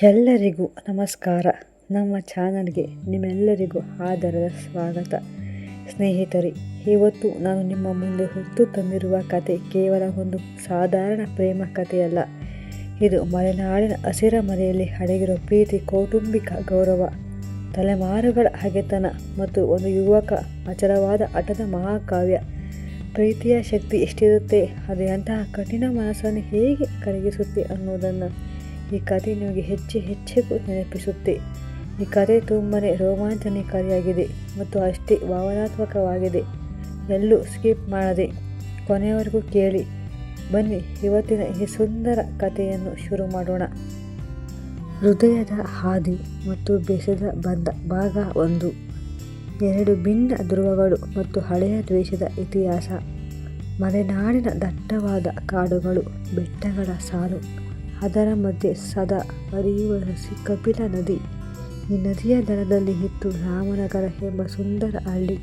ಎಲ್ಲರಿಗೂ ನಮಸ್ಕಾರ. ನಮ್ಮ ಚಾನಲ್ಗೆ ನಿಮ್ಮೆಲ್ಲರಿಗೂ ಆದರದ ಸ್ವಾಗತ. ಸ್ನೇಹಿತರೆ, ಇವತ್ತು ನಾನು ನಿಮ್ಮ ಮುಂದೆ ಹೊತ್ತು ತಂದಿರುವ ಕತೆ ಕೇವಲ ಒಂದು ಸಾಧಾರಣ ಪ್ರೇಮ ಕಥೆಯಲ್ಲ. ಇದು ಮಲೆನಾಡಿನ ಹಸಿರ ಮನೆಯಲ್ಲಿ ಅಡಗಿರೋ ಪ್ರೀತಿ, ಕೌಟುಂಬಿಕ ಗೌರವ, ತಲೆಮಾರುಗಳ ಹಗೆತನ ಮತ್ತು ಒಂದು ಯುವಕ ಅಚಲವಾದ ಹಠದ ಮಹಾಕಾವ್ಯ. ಪ್ರೀತಿಯ ಶಕ್ತಿ ಎಷ್ಟಿರುತ್ತೆ, ಅದು ಎಂತಹ ಕಠಿಣ ಮನಸ್ಸನ್ನು ಹೇಗೆ ಕರಗಿಸುತ್ತೆ ಅನ್ನೋದನ್ನು ಈ ಕತೆ ನಿಮಗೆ ಹೆಚ್ಚೆಚ್ಚು ನೆನಪಿಸುತ್ತೆ. ಈ ಕತೆ ತುಂಬನೇ ರೋಮಾಂಚನಕಾರಿಯಾಗಿದೆ ಮತ್ತು ಅಷ್ಟೇ ಭಾವನಾತ್ಮಕವಾಗಿದೆ. ಎಲ್ಲೂ ಸ್ಕಿಪ್ ಮಾಡದೆ ಕೊನೆಯವರೆಗೂ ಕೇಳಿ. ಬನ್ನಿ, ಇವತ್ತಿನ ಈ ಸುಂದರ ಕಥೆಯನ್ನು ಶುರು ಮಾಡೋಣ. ಹೃದಯದ ಹಾದಿ ಮತ್ತು ಬೆಸೆದ ಬಂಧ ಭಾಗ 1. 2 ಭಿನ್ನ ಧ್ರುವಗಳು ಮತ್ತು ಹಳೆಯ ದ್ವೇಷದ ಇತಿಹಾಸ. ಮಲೆನಾಡಿನ ದಟ್ಟವಾದ ಕಾಡುಗಳು, ಬೆಟ್ಟಗಳ ಸಾಲು, ಅದರ ಮಧ್ಯೆ ಸದಾ ಹರಿಯುವ ಕಪಿಲ ನದಿ. ಈ ನದಿಯ ದಡದಲ್ಲಿ ಇತ್ತು ರಾಮನಗರ ಎಂಬ ಸುಂದರ ಹಳ್ಳಿ.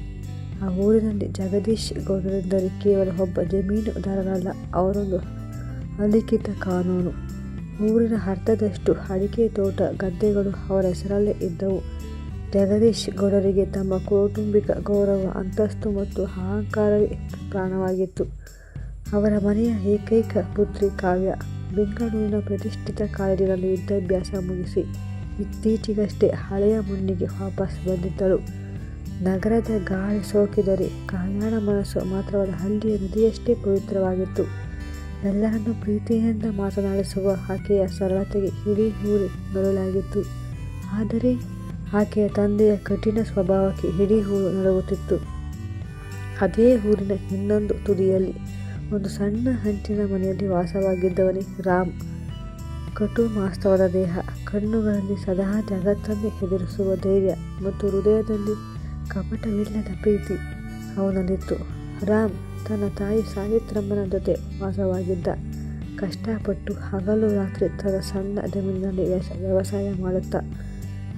ಆ ಊರಿನಲ್ಲಿ ಜಗದೀಶ್ ಗೌಡರೆಂದರೆ ಕೇವಲ ಒಬ್ಬ ಜಮೀನುದಾರರಲ್ಲ, ಅವರೊಂದು ಅಲಿಖಿತ ಕಾನೂನು. ಊರಿನ ಅರ್ಧದಷ್ಟು ಅಡಿಕೆ ತೋಟ, ಗದ್ದೆಗಳು ಅವರ ಹೆಸರಲ್ಲೇ ಇದ್ದವು. ಜಗದೀಶ್ ಗೌಡರಿಗೆ ತಮ್ಮ ಕೌಟುಂಬಿಕ ಗೌರವ, ಅಂತಸ್ತು ಮತ್ತು ಅಹಂಕಾರವೇ ಪ್ರಾಣವಾಗಿತ್ತು. ಅವರ ಮನೆಯ ಏಕೈಕ ಪುತ್ರಿ ಕಾವ್ಯ ಬೆಂಗಳೂರಿನ ಪ್ರತಿಷ್ಠಿತ ಕಾಲೇಜಿನಲ್ಲಿ ವಿದ್ಯಾಭ್ಯಾಸ ಮುಗಿಸಿ ಇತ್ತೀಚೆಗಷ್ಟೇ ಹಳೆಯ ಮಣ್ಣಿಗೆ ವಾಪಸ್ ಬಂದಿದ್ದಳು. ನಗರದ ಗಾಳಿ ಸೋಕಿದರೆ ಕಾವ್ಯಳ ಮನಸ್ಸು ಮಾತ್ರವಲ್ಲ, ಹಳ್ಳಿಯ ನದಿಯಷ್ಟೇ ಪವಿತ್ರವಾಗಿತ್ತು. ಎಲ್ಲರನ್ನೂ ಪ್ರೀತಿಯಿಂದ ಮಾತನಾಡಿಸುವ ಆಕೆಯ ಸರಳತೆಗೆ ಇಡೀ ಊರು ನರಳಾಗಿತ್ತು. ಆದರೆ ಆಕೆಯ ತಂದೆಯ ಕಠಿಣ ಸ್ವಭಾವಕ್ಕೆ ಇಡೀ ಊರು ನಡುಗುತ್ತಿತ್ತು. ಅದೇ ಊರಿನ ಇನ್ನೊಂದು ತುದಿಯಲ್ಲಿ ಒಂದು ಸಣ್ಣ ಹಂಚಿನ ಮನೆಯಲ್ಲಿ ವಾಸವಾಗಿದ್ದವನೇ ರಾಮ್. ಕಟು ವಾಸ್ತವದ ದೇಹ, ಕಣ್ಣುಗಳಲ್ಲಿ ಸದಾ ಜಗತ್ತನ್ನೇ ಎದುರಿಸುವ ಧೈರ್ಯ ಮತ್ತು ಹೃದಯದಲ್ಲಿ ಕಪಟವಿಲ್ಲದ ಪ್ರೀತಿ ಅವನಲ್ಲಿತ್ತು. ರಾಮ್ ತನ್ನ ತಾಯಿ ಸಾವಿತ್ರಮ್ಮನ ಜೊತೆ ವಾಸವಾಗಿದ್ದ. ಕಷ್ಟಪಟ್ಟು ಹಗಲು ರಾತ್ರಿ ತನ್ನ ಸಣ್ಣ ಜಮೀನಿನಲ್ಲಿ ವ್ಯವಸಾಯ ಮಾಡುತ್ತಾ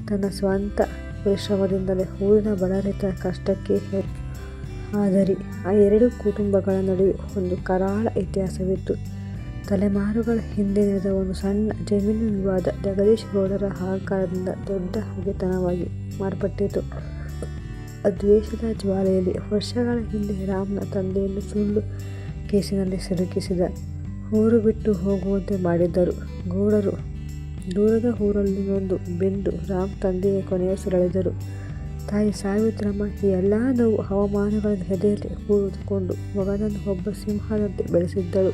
ತನ್ನ ಸ್ವಂತ ಪರಿಶ್ರಮದಿಂದಲೇ ಊರಿನ ಬಡರೈತರ ಕಷ್ಟಕ್ಕೆ ಆದರೆ ಆ 2 ಕುಟುಂಬಗಳ ನಡುವೆ ಒಂದು ಕರಾಳ ಇತಿಹಾಸವಿತ್ತು. ತಲೆಮಾರುಗಳ ಹಿಂದೆ ನಡೆದ ಒಂದು ಸಣ್ಣ ಜಮೀನು ವಿವಾದ ಜಗದೀಶ್ ಗೌಡರ ಅಹಂಕಾರದಿಂದ ದೊಡ್ಡ ಹಗೆತನವಾಗಿ ಮಾರ್ಪಟ್ಟಿತು. ದ್ವೇಷದ ಜ್ವಾಲೆಯಲ್ಲಿ ವರ್ಷಗಳ ಹಿಂದೆ ರಾಮ್ನ ತಂದೆಯನ್ನು ಸುಳ್ಳು ಕೇಸಿನಲ್ಲಿ ಸಿಲುಕಿಸಿದ ಊರು ಬಿಟ್ಟು ಹೋಗುವಂತೆ ಮಾಡಿದ್ದರು ಗೌಡರು. ದೂರದ ಊರಲ್ಲಿ ಒಂದು ಬೆಂದು ರಾಮ್ ತಂದೆಯ ಕೊನೆಯುಸಿರೆಳೆದರು. ತಾಯಿ ಸಾವಿತ್ರಮ್ಮ ಈ ಎಲ್ಲ ನೋವು ಅವಮಾನಗಳನ್ನು ಎದೆಯಲ್ಲಿ ಕೂರಿದುಕೊಂಡು ಮಗನನ್ನು ಒಬ್ಬ ಸಿಂಹದಂತೆ ಬೆಳೆಸಿದ್ದಳು.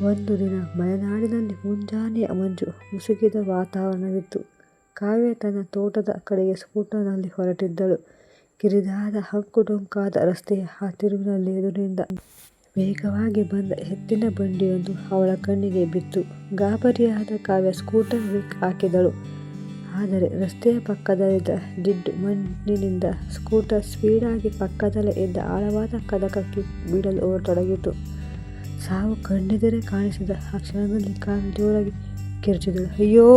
ಒಂದು ದಿನ ಮಲೆನಾಡಿನಲ್ಲಿ ಮುಂಜಾನೆಯ ಮಂಜು ಮುಸುಕಿದ ವಾತಾವರಣವಿತ್ತು. ಕಾವ್ಯ ತನ್ನ ತೋಟದ ಕಡೆಗೆ ಸ್ಕೂಟರ್ನಲ್ಲಿ ಹೊರಟಿದ್ದಳು. ಕಿರಿದಾದ ಅಂಕುಡೊಂಕಾದ ರಸ್ತೆಯ ಆ ತಿರುವಿನಲ್ಲಿ ಎದುರಿನಿಂದ ವೇಗವಾಗಿ ಬಂದ ಎತ್ತಿನ ಬಂಡಿಯೊಂದು ಅವಳ ಕಣ್ಣಿಗೆ ಬಿತ್ತು. ಗಾಬರಿಯಾದ ಕಾವ್ಯ ಸ್ಕೂಟರ್ ಬ್ರೇಕ್ ಹಾಕಿದಳು. ಆದರೆ ರಸ್ತೆಯ ಪಕ್ಕದಲ್ಲಿದ್ದ ಜಿಡ್ಡು ಮಣ್ಣಿನಿಂದ ಸ್ಕೂಟರ್ ಸ್ಪೀಡಾಗಿ ಪಕ್ಕದಲ್ಲೇ ಇದ್ದ ಆಳವಾದ ಕದಕಕ್ಕೆ ಬೀಳಲು ಹೊರತೊಡಗಿತು. ಸಾವು ಕಣ್ಣೆದುರೇ ಕಾಣಿಸಿದ ಆ ಕ್ಷಣದಲ್ಲಿ ಕಾವ್ಯ ಜೋರಾಗಿ ಕಿರುಚಿದಳು, ಅಯ್ಯೋ!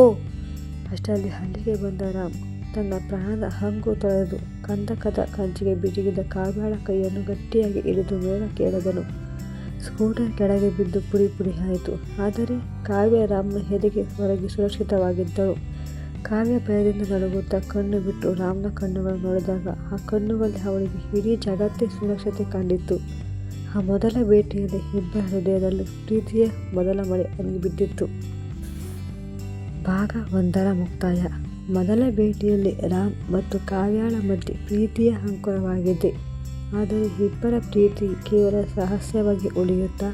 ಅಷ್ಟರಲ್ಲಿ ಅಲ್ಲಿಗೆ ಬಂದ ರಾಮ್ ತನ್ನ ಪ್ರಾಣದ ಹಂಗು ತೊಳೆದು ಕಂದಕದ ಕಂಚಿಗೆ ಬಿಗಿದ ಕಾವ್ಯಳ ಕೈಯನ್ನು ಗಟ್ಟಿಯಾಗಿ ಹಿಡಿದು ಮೇಲಕ್ಕೆ ಎಳೆದನು. ಸ್ಕೂಟರ್ ಕೆಳಗೆ ಬಿದ್ದು ಪುಡಿ ಪುಡಿ ಆಯಿತು. ಆದರೆ ಕಾವ್ಯ ರಾಮ್ನ ಎದೆಗೆ ಹೊರಗೆ ಸುರಕ್ಷಿತವಾಗಿದ್ದಳು. ಕಾವ್ಯ ಭಯದಿಂದ ನಡುಗುತ್ತಾ ಕಣ್ಣು ಬಿಟ್ಟು ರಾಮ್ನ ಕಣ್ಣುಗಳನ್ನು ನೋಡಿದಾಗ ಆ ಕಣ್ಣುಗಳಲ್ಲಿ ಅವಳಿಗೆ ಇಡೀ ಜಗತ್ತೇ ಸುರಕ್ಷತೆ ಕಂಡಿತ್ತು. ಆ ಮೊದಲ ಭೇಟಿಯಲ್ಲಿ ಇಬ್ಬರ ಹೃದಯದಲ್ಲೂ ಪ್ರೀತಿಯ ಮೊದಲ ಮಳೆ ಹನಿ ಬಿದ್ದಿತ್ತು. ಭಾಗ 1 ಮುಕ್ತಾಯ. ಮೊದಲ ಭೇಟಿಯಲ್ಲಿ ರಾಮ್ ಮತ್ತು ಕಾವ್ಯಳ ಮಧ್ಯೆ ಪ್ರೀತಿಯ ಅಂಕುರವಾಗಿದ್ದೆ. ಆದರೆ ಇಬ್ಬರ ಪ್ರೀತಿ ಕೇವಲ ರಹಸ್ಯವಾಗಿ ಉಳಿಯುತ್ತಾ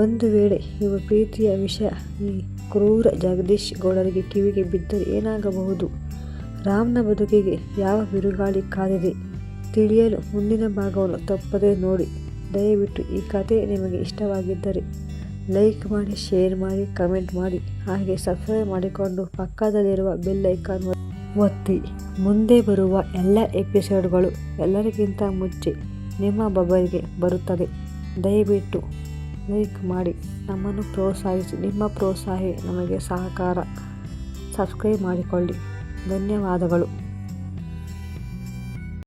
ಒಂದು ವೇಳೆ ಇವ ಪ್ರೀತಿಯ ವಿಷಯ ಈ ಕ್ರೂರ ಜಗದೀಶ್ ಗೌಡರಿಗೆ ಕಿವಿಗೆ ಬಿದ್ದರೆ ಏನಾಗಬಹುದು? ರಾಮ್ನ ಬದುಕಿಗೆ ಯಾವ ಬಿರುಗಾಳಿ ಕಾದಿದೆ? ತಿಳಿಯಲು ಮುಂದಿನ ಭಾಗವನ್ನು ತಪ್ಪದೇ ನೋಡಿ. ದಯವಿಟ್ಟು ಈ ಕತೆ ನಿಮಗೆ ಇಷ್ಟವಾಗಿದ್ದರೆ ಲೈಕ್ ಮಾಡಿ, ಶೇರ್ ಮಾಡಿ, ಕಮೆಂಟ್ ಮಾಡಿ, ಹಾಗೆ ಸಬ್ಸ್ಕ್ರೈಬ್ ಮಾಡಿಕೊಂಡು ಪಕ್ಕದಲ್ಲಿರುವ ಬೆಲ್ ಐಕಾನ್ ಒತ್ತಿ. ಮುಂದೆ ಬರುವ ಎಲ್ಲ ಎಪಿಸೋಡ್ಗಳು ಎಲ್ಲರಿಗಿಂತ ಮುಂಚೆ ನಿಮ್ಮ ಮೊಬೈಲ್ಗೆ ಬರುತ್ತದೆ. ದಯವಿಟ್ಟು ಲೈಕ್ ಮಾಡಿ ನಮ್ಮನ್ನು ಪ್ರೋತ್ಸಾಹಿಸಿ. ನಿಮ್ಮ ಪ್ರೋತ್ಸಾಹ ನಮಗೆ ಸಹಕಾರ. ಸಬ್ಸ್ಕ್ರೈಬ್ ಮಾಡಿಕೊಳ್ಳಿ. ಧನ್ಯವಾದಗಳು.